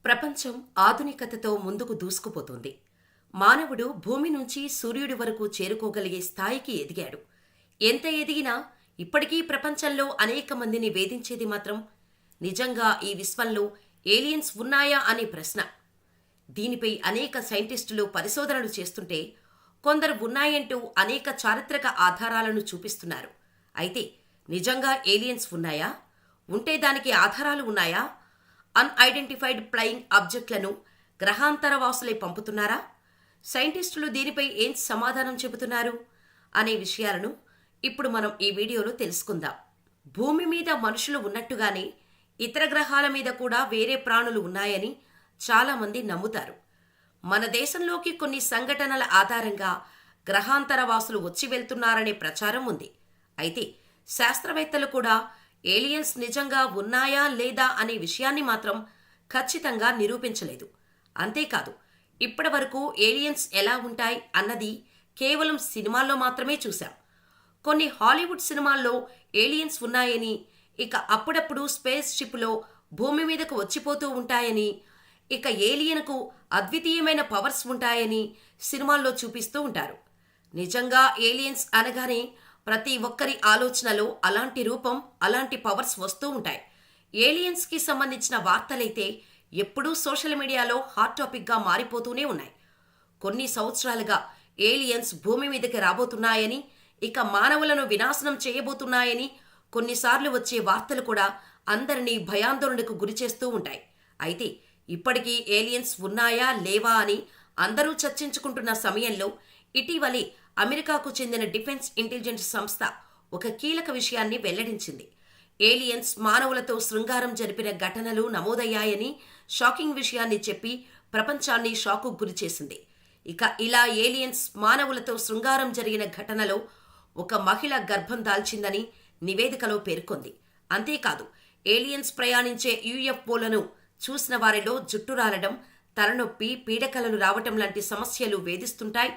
ప్రపంచం ఆధునికతతో ముందుకు దూసుకుపోతుంది. మానవుడు భూమి నుంచి సూర్యుడి వరకు చేరుకోగలిగే స్థాయికి ఎదిగాడు. ఎంత ఎదిగినా ఇప్పటికీ ప్రపంచంలో అనేక మందిని వేధించేది మాత్రం నిజంగా ఈ విశ్వంలో ఏలియన్స్ ఉన్నాయా అనే ప్రశ్న. దీనిపై అనేక సైంటిస్టులు పరిశోధనలు చేస్తుంటే కొందరు ఉన్నాయంటూ అనేక చారిత్రక ఆధారాలను చూపిస్తున్నారు. అయితే నిజంగా ఏలియన్స్ ఉన్నాయా? ఉంటే దానికి ఆధారాలు ఉన్నాయా? అన్ఐడెంటిఫైడ్ ఫ్లయింగ్ ఆబ్జెక్ట్లను గ్రహాంతరవాసులే పంపుతున్నారా? సైంటిస్టులు దీనిపై ఏం సమాధానం చెబుతున్నారు అనే విషయాలను ఇప్పుడు మనం ఈ వీడియోలో తెలుసుకుందాం. భూమి మీద మనుషులు ఉన్నట్టుగానే ఇతర గ్రహాల మీద కూడా వేరే ప్రాణులు ఉన్నాయని చాలామంది నమ్ముతారు. మన దేశంలోకి కొన్ని సంఘటనల ఆధారంగా గ్రహాంతరవాసులు వచ్చి వెళ్తున్నారనే ప్రచారం ఉంది. అయితే శాస్త్రవేత్తలు కూడా ఏలియన్స్ నిజంగా ఉన్నాయా లేదా అనే విషయాన్ని మాత్రం ఖచ్చితంగా నిరూపించలేదు. అంతేకాదు, ఇప్పటివరకు ఏలియన్స్ ఎలా ఉంటాయి అన్నది కేవలం సినిమాల్లో మాత్రమే చూశాం. కొన్ని హాలీవుడ్ సినిమాల్లో ఏలియన్స్ ఉన్నాయని, ఇక అప్పుడప్పుడు స్పేస్ షిప్లో భూమి మీదకు వచ్చిపోతూ ఉంటాయని, ఇక ఏలియన్కు అద్వితీయమైన పవర్స్ ఉంటాయని సినిమాల్లో చూపిస్తూ ఉంటారు. నిజంగా ఏలియన్స్ అనగానే ప్రతి ఒక్కరి ఆలోచనలో అలాంటి రూపం, అలాంటి పవర్స్ వస్తూ ఉంటాయి. ఏలియన్స్కి సంబంధించిన వార్తలైతే ఎప్పుడూ సోషల్ మీడియాలో హాట్ టాపిక్గా మారిపోతూనే ఉన్నాయి. కొన్ని సంవత్సరాలుగా ఏలియన్స్ భూమి మీదకి రాబోతున్నాయని, ఇక మానవులను వినాశనం చేయబోతున్నాయని కొన్నిసార్లు వచ్చే వార్తలు కూడా అందరినీ భయాందోళనకు గురిచేస్తూ ఉంటాయి. అయితే ఇప్పటికీ ఏలియన్స్ ఉన్నాయా లేవా అని అందరూ చర్చించుకుంటున్న సమయంలో ఇటీవలే అమెరికాకు చెందిన డిఫెన్స్ ఇంటెలిజెన్స్ సంస్థ ఒక కీలక విషయాన్ని వెల్లడించింది. ఏలియన్స్ మానవులతో శృంగారం జరిపిన ఘటనలు నమోదయ్యాయని షాకింగ్ విషయాన్ని చెప్పి ప్రపంచాన్ని షాకు గురిచేసింది. ఇక ఇలా ఏలియన్స్ మానవులతో శృంగారం జరిగిన ఘటనలో ఒక మహిళ గర్భం దాల్చిందని నివేదికలో పేర్కొంది. అంతేకాదు, ఏలియన్స్ ప్రయాణించే యుఎఫ్ఓలను చూసిన వారిలో జుట్టు రాలడం, తలనొప్పి, పీడకలలు రావటం లాంటి సమస్యలు వేధిస్తుంటాయి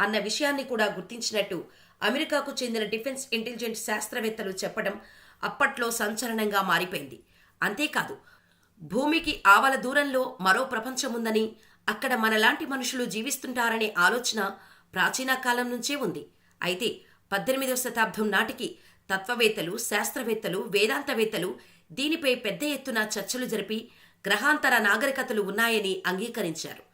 అన్న విషయాన్ని కూడా గుర్తించినట్టు అమెరికాకు చెందిన డిఫెన్స్ ఇంటెలిజెన్స్ శాస్త్రవేత్తలు చెప్పడం అప్పట్లో సంచలనంగా మారిపోయింది. అంతేకాదు, భూమికి ఆవల దూరంలో మరో ప్రపంచముందని, అక్కడ మనలాంటి మనుషులు జీవిస్తుంటారనే ఆలోచన ప్రాచీన కాలం నుంచే ఉంది. అయితే 18వ శతాబ్దం నాటికి తత్వవేత్తలు, శాస్త్రవేత్తలు, వేదాంతవేత్తలు దీనిపై పెద్ద ఎత్తున చర్చలు జరిపి గ్రహాంతర నాగరికతలు ఉన్నాయని అంగీకరించారు.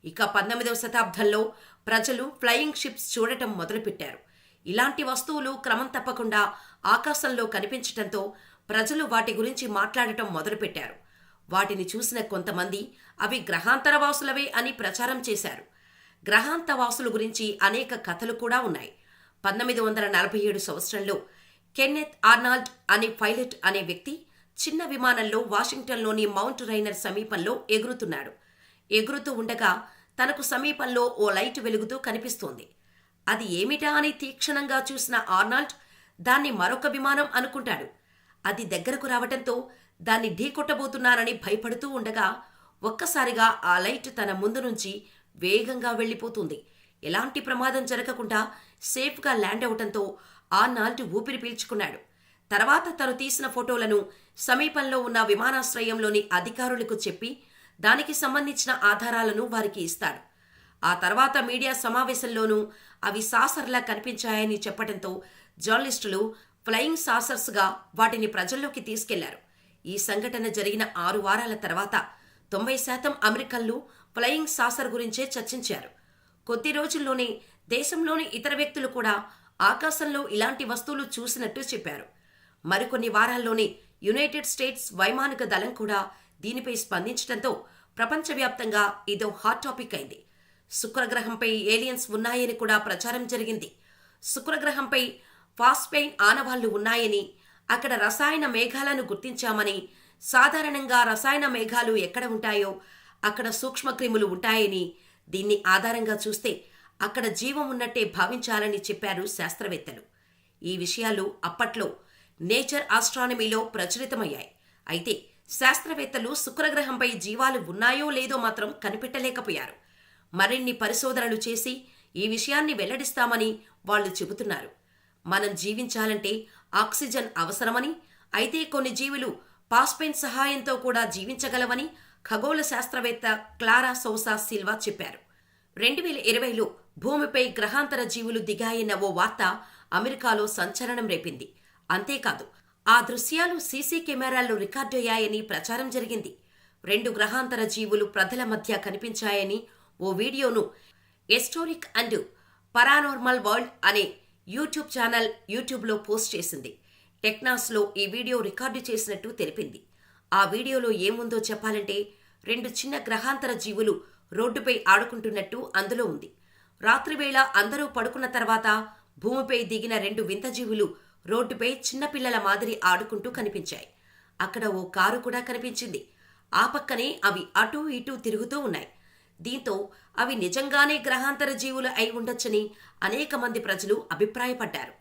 ఇక 19వ శతాబ్దంలో ప్రజలు ఫ్లయింగ్ షిప్స్ చూడటం మొదలుపెట్టారు. ఇలాంటి వస్తువులు క్రమం తప్పకుండా ఆకాశంలో కనిపించటంతో ప్రజలు వాటి గురించి మాట్లాడటం మొదలుపెట్టారు. వాటిని చూసిన కొంతమంది అవి గ్రహాంతరవాసులవే అని ప్రచారం చేశారు. గ్రహాంతవాసుల గురించి అనేక కథలు కూడా ఉన్నాయి. 1947 సంవత్సరంలో కెన్నెత్ ఆర్నాల్డ్ అనే పైలట్ అనే వ్యక్తి చిన్న విమానంలో వాషింగ్టన్లోని మౌంట్ రైనర్ సమీపంలో ఎగురుతున్నాడు. ఎగురుతూ ఉండగా తనకు సమీపంలో ఓ లైట్ వెలుగుతూ కనిపిస్తోంది. అది ఏమిటా అని తీక్షణంగా చూసిన ఆర్నాల్డ్ దాన్ని మరొక విమానం అనుకుంటాడు. అది దగ్గరకు రావటంతో దాన్ని ఢీకొట్టబోతున్నారని భయపడుతూ ఉండగా ఒక్కసారిగా ఆ లైట్ తన ముందు నుంచి వేగంగా వెళ్ళిపోతుంది. ఎలాంటి ప్రమాదం జరగకుండా సేఫ్గా ల్యాండ్ అవటంతో ఆర్నాల్డ్ ఊపిరి పీల్చుకున్నాడు. తర్వాత తను తీసిన ఫోటోలను సమీపంలో ఉన్న విమానాశ్రయంలోని అధికారులకు చెప్పి దానికి సంబంధించిన ఆధారాలను వారికి ఇస్తాడు. ఆ తర్వాత మీడియా సమావేశంలోనూ అవి సాసర్లా కనిపించాయని చెప్పడంతో జర్నలిస్టులు ఫ్లయింగ్ సాసర్స్గా వాటిని ప్రజల్లోకి తీసుకెళ్లారు. ఈ సంఘటన జరిగిన 6 వారాల తర్వాత 90% అమెరికన్లు ఫ్లయింగ్ సాసర్ గురించే చర్చించారు. కొద్ది రోజుల్లోనే దేశంలోని ఇతర వ్యక్తులు కూడా ఆకాశంలో ఇలాంటి వస్తువులు చూసినట్టు చెప్పారు. మరికొన్ని వారాల్లోనే యునైటెడ్ స్టేట్స్ వైమానిక దళం కూడా దీనిపై స్పందించడంతో ప్రపంచవ్యాప్తంగా ఇదో హాట్ టాపిక్ అయింది. శుక్రగ్రహంపై ఏలియన్స్ ఉన్నాయని కూడా ప్రచారం జరిగింది. శుక్రగ్రహంపై ఫాస్ఫైన్ ఆనవాళ్లు ఉన్నాయని, అక్కడ రసాయన మేఘాలను గుర్తించామని, సాధారణంగా రసాయన మేఘాలు ఎక్కడ ఉంటాయో అక్కడ సూక్ష్మక్రిములు ఉంటాయని, దీన్ని ఆధారంగా చూస్తే అక్కడ జీవం ఉన్నట్టే భావించాలని చెప్పారు శాస్త్రవేత్తలు. ఈ విషయాలు అప్పట్లో నేచర్ ఆస్ట్రానమీలో ప్రచురితమయ్యాయి. అయితే శాస్త్రవేత్తలు శుక్రగ్రహంపై జీవాలు ఉన్నాయో లేదో మాత్రం కనిపెట్టలేకపోయారు. మరిన్ని పరిశోధనలు చేసి ఈ విషయాన్ని వెల్లడిస్తామని వాళ్ళు చెబుతున్నారు. మనం జీవించాలంటే ఆక్సిజన్ అవసరమని, అయితే కొన్ని జీవులు పాస్పెన్ సహాయంతో కూడా జీవించగలవని, ఖగోళ శాస్త్రవేత్త క్లారా సౌసా సిల్వా చెప్పారు. 2020లో భూమిపై గ్రహాంతర జీవులు దిగాయన్న ఓ వార్త అమెరికాలో సంచలనం రేపింది. అంతేకాదు, ఆ దృశ్యాలు సీసీ కెమెరాల్లో రికార్డయ్యాయని ప్రచారం జరిగింది. 2 గ్రహాంతర జీవులు ప్రజల మధ్య కనిపించాయని ఓ వీడియోను ఎస్టోరిక్ అండ్ పరానార్మల్ వరల్డ్ అనే యూట్యూబ్ ఛానల్ యూట్యూబ్లో పోస్ట్ చేసింది. టెక్నాస్లో ఈ వీడియో రికార్డు చేసినట్టు తెలిపింది. ఆ వీడియోలో ఏముందో చెప్పాలంటే 2 చిన్న గ్రహాంతర జీవులు రోడ్డుపై ఆడుకుంటున్నట్టు అందులో ఉంది. రాత్రివేళ అందరూ పడుకున్న తర్వాత భూమిపై దిగిన 2 వింత జీవులు రోడ్డుపై చిన్నపిల్లల మాదిరి ఆడుకుంటూ కనిపించాయి. అక్కడ ఓ కారు కూడా కనిపించింది. ఆ పక్కనే అవి అటూ ఇటూ తిరుగుతూ ఉన్నాయి. దీంతో అవి నిజంగానే గ్రహాంతర జీవులు అయి ఉండొచ్చని అనేక మంది ప్రజలు అభిప్రాయపడ్డారు.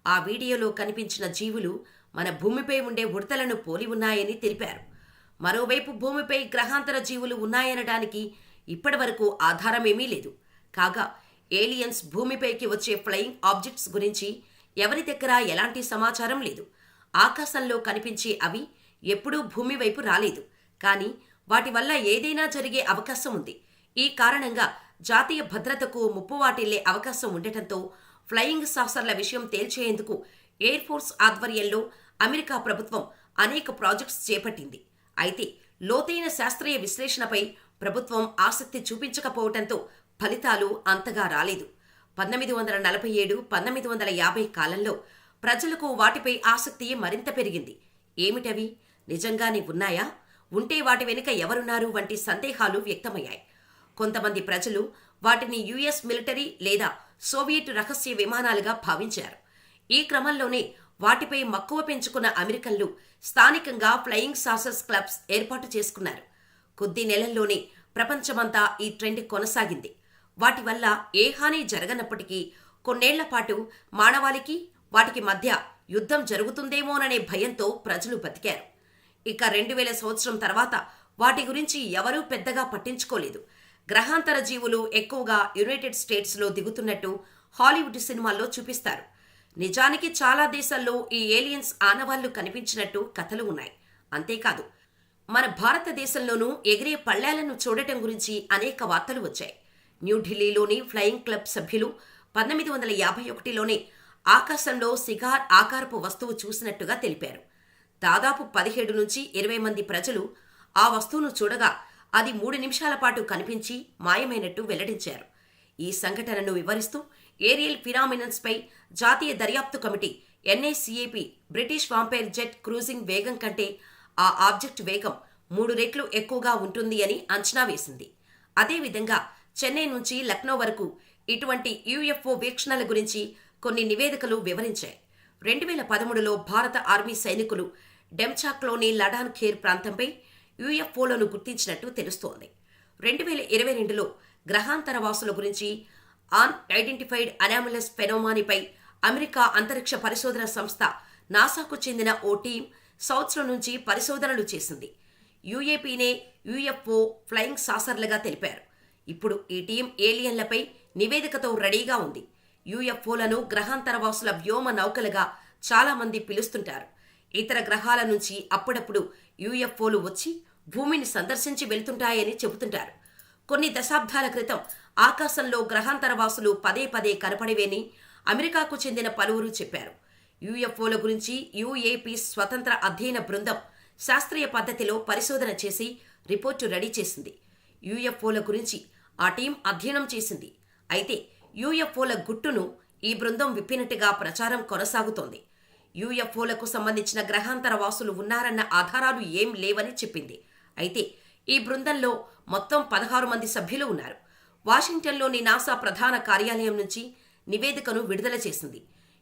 ఆ వీడియోలో కనిపించిన జీవులు మన భూమిపై ఉండే ఉడతలను పోలి ఉన్నాయని తెలిపారు. మరోవైపు భూమిపై గ్రహాంతర జీవులు ఉన్నాయనడానికి ఇప్పటివరకు ఆధారమేమీ లేదు. కాగా ఏలియన్స్ భూమిపైకి వచ్చే ఫ్లయింగ్ ఆబ్జెక్ట్స్ గురించి ఎవరి దగ్గర ఎలాంటి సమాచారం లేదు. ఆకాశంలో కనిపించే అవి ఎప్పుడూ భూమి వైపు రాలేదు. కానీ వాటి వల్ల ఏదైనా జరిగే అవకాశం ఉంది. ఈ కారణంగా జాతీయ భద్రతకు ముప్పు వాటిల్లే అవకాశం ఉండటంతో ఫ్లయింగ్ సాసర్ల విషయం తేల్చేందుకు ఎయిర్ ఫోర్స్ ఆధ్వర్యంలో అమెరికా ప్రభుత్వం అనేక ప్రాజెక్ట్స్ చేపట్టింది. అయితే లోతైన శాస్త్రీయ విశ్లేషణపై ప్రభుత్వం ఆసక్తి చూపించకపోవటంతో ఫలితాలు అంతగా రాలేదు. 1947-1950 కాలంలో ప్రజలకు వాటిపై ఆసక్తి మరింత పెరిగింది. ఏమిటవి? నిజంగానే ఉన్నాయా? ఉంటే వాటి వెనుక ఎవరున్నారు వంటి సందేహాలు వ్యక్తమయ్యాయి. కొంతమంది ప్రజలు వాటిని యుఎస్ మిలిటరీ లేదా సోవియట్ రహస్య విమానాలుగా భావించారు. ఈ క్రమంలోనే వాటిపై మక్కువ పెంచుకున్న అమెరికన్లు స్థానికంగా ఫ్లయింగ్ సాసర్స్ క్లబ్స్ ఏర్పాటు చేసుకున్నారు. కొద్ది నెలల్లోనే ప్రపంచమంతా ఈ ట్రెండ్ కొనసాగింది. వాటి వల్ల ఏ హాని జరగనప్పటికీ కొన్నేళ్ల పాటు మానవాళికి వాటికి మధ్య యుద్ధం జరుగుతుందేమోననే భయంతో ప్రజలు బతికారు. ఇక 2000 సంవత్సరం తర్వాత వాటి గురించి ఎవరూ పెద్దగా పట్టించుకోలేదు. గ్రహాంతర జీవులు ఎక్కువగా యునైటెడ్ స్టేట్స్లో దిగుతున్నట్టు హాలీవుడ్ సినిమాల్లో చూపిస్తారు. నిజానికి చాలా దేశాల్లో ఈ ఏలియన్స్ ఆనవాళ్లు కనిపించినట్టు కథలు ఉన్నాయి. అంతేకాదు, మన భారతదేశంలోనూ ఎగిరే పళ్ళాలను చూడటం గురించి అనేక వార్తలు వచ్చాయి. న్యూఢిల్లీలోని ఫ్లయింగ్ క్లబ్ సభ్యులు 1951లోనే ఆకాశంలో సిగార్ ఆకారపు వస్తువు చూసినట్టుగా తెలిపారు. దాదాపు 17 నుంచి 20 మంది ప్రజలు ఆ వస్తువును చూడగా అది 3 నిమిషాల పాటు కనిపించి మాయమైనట్టు వెల్లడించారు. ఈ సంఘటనను వివరిస్తూ ఏరియల్ ఫినామినన్స్పై జాతీయ దర్యాప్తు committee NICAP British vampire jet cruising వేగం కంటే ఆ ఆబ్జెక్ట్ వేగం 3 రెట్లు ఎక్కువగా ఉంటుంది అని అంచనా వేసింది. అదేవిధంగా చెన్నై నుంచి లక్నో వరకు ఇటువంటి యుఎఫ్ఓ వీక్షణల గురించి కొన్ని నివేదికలు వివరించాయి. 2013లో భారత ఆర్మీ సైనికులు డెమ్చాక్లోని లడాన్ ఖేర్ ప్రాంతంపై యుఎఫ్ఓలను గుర్తించినట్టు తెలుస్తోంది. 2022లో గ్రహాంతర వాసుల గురించి అన్ఐడెంటిఫైడ్ అనామలస్ ఫెనోమానిపై అమెరికా అంతరిక్ష పరిశోధన సంస్థ నాసాకు చెందిన ఓ టీం సంవత్సరం నుంచి పరిశోధనలు చేసింది. యుఏపీనే యుఎఫ్ఓ ఫ్లయింగ్ సాసర్లుగా తెలిపారు. ఇప్పుడు ఈ టీం ఏలియన్లపై నివేదికతో రెడీగా ఉంది. యుఎఫ్ఓలను గ్రహాంతరవాసుల వ్యోమ నౌకలుగా చాలామంది పిలుస్తుంటారు. ఇతర గ్రహాల నుంచి అప్పుడప్పుడు యుఎఫ్ఓలు వచ్చి భూమిని సందర్శించి వెళ్తుంటాయని చెబుతుంటారు. కొన్ని దశాబ్దాల క్రితం ఆకాశంలో గ్రహాంతరవాసులు పదే పదే కనపడేవేని అమెరికాకు చెందిన పలువురు చెప్పారు. యుఎఫ్ఓల గురించి యుఏపీ స్వతంత్ర అధ్యయన బృందం శాస్త్రీయ పద్ధతిలో పరిశోధన చేసి రిపోర్టు రెడీ చేసింది. యుఎఫ్ఓల గురించి ఆ టీం అధ్యయనం చేసింది. అయితే యుఎఫ్ఓల గుట్టును ఈ బృందం విప్పినట్టుగా ప్రచారం కొనసాగుతోంది. యుఎఫ్ఓలకు సంబంధించిన గ్రహాంతర వాసులు ఉన్నారన్న ఆధారాలు ఏం లేవని చెప్పింది. అయితే ఈ బృందంలో మొత్తం 16 మంది సభ్యులు ఉన్నారు. వాషింగ్టన్లోని నాసా ప్రధాన కార్యాలయం నుంచి నివేదికను విడుదల చేసింది.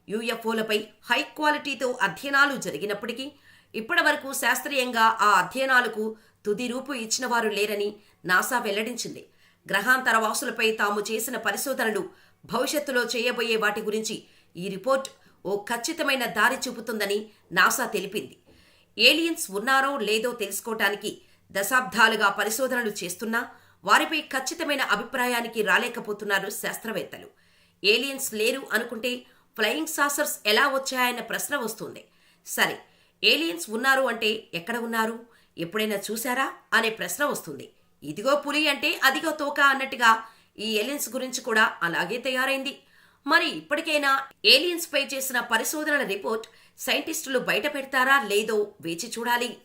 యుఎఫ్ఓలపై హై క్వాలిటీతో అధ్యయనాలు జరిగినప్పటికీ ఇప్పటివరకు శాస్త్రీయంగా ఆ అధ్యయనాలకు తుది రూపు ఇచ్చినవారు లేరని నాసా వెల్లడించింది. గ్రహాంతర వాసులపై తాము చేసిన పరిశోధనలు, భవిష్యత్తులో చేయబోయే వాటి గురించి ఈ రిపోర్ట్ ఓ ఖచ్చితమైన దారి చూపుతుందని నాసా తెలిపింది. ఏలియన్స్ ఉన్నారో లేదో తెలుసుకోవటానికి దశాబ్దాలుగా పరిశోధనలు చేస్తున్నా వారిపై ఖచ్చితమైన అభిప్రాయానికి రాలేకపోతున్నారు శాస్త్రవేత్తలు. ఏలియన్స్ లేరు అనుకుంటే ఫ్లయింగ్ సాసర్స్ ఎలా వచ్చాయన్న ప్రశ్న వస్తుంది. సరే, ఏలియన్స్ ఉన్నారు అంటే ఎక్కడ ఉన్నారు? ఎప్పుడైనా చూశారా అనే ప్రశ్న వస్తుంది. ఇదిగో పులి అంటే అదిగో తోక అన్నట్టుగా ఈ ఏలియన్స్ గురించి కూడా అలాగే తయారైంది. మరి ఇప్పటికైనా ఏలియన్స్ పై చేసిన పరిశోధనల రిపోర్ట్ సైంటిస్టులు బయట పెడతారా లేదో వేచి చూడాలి.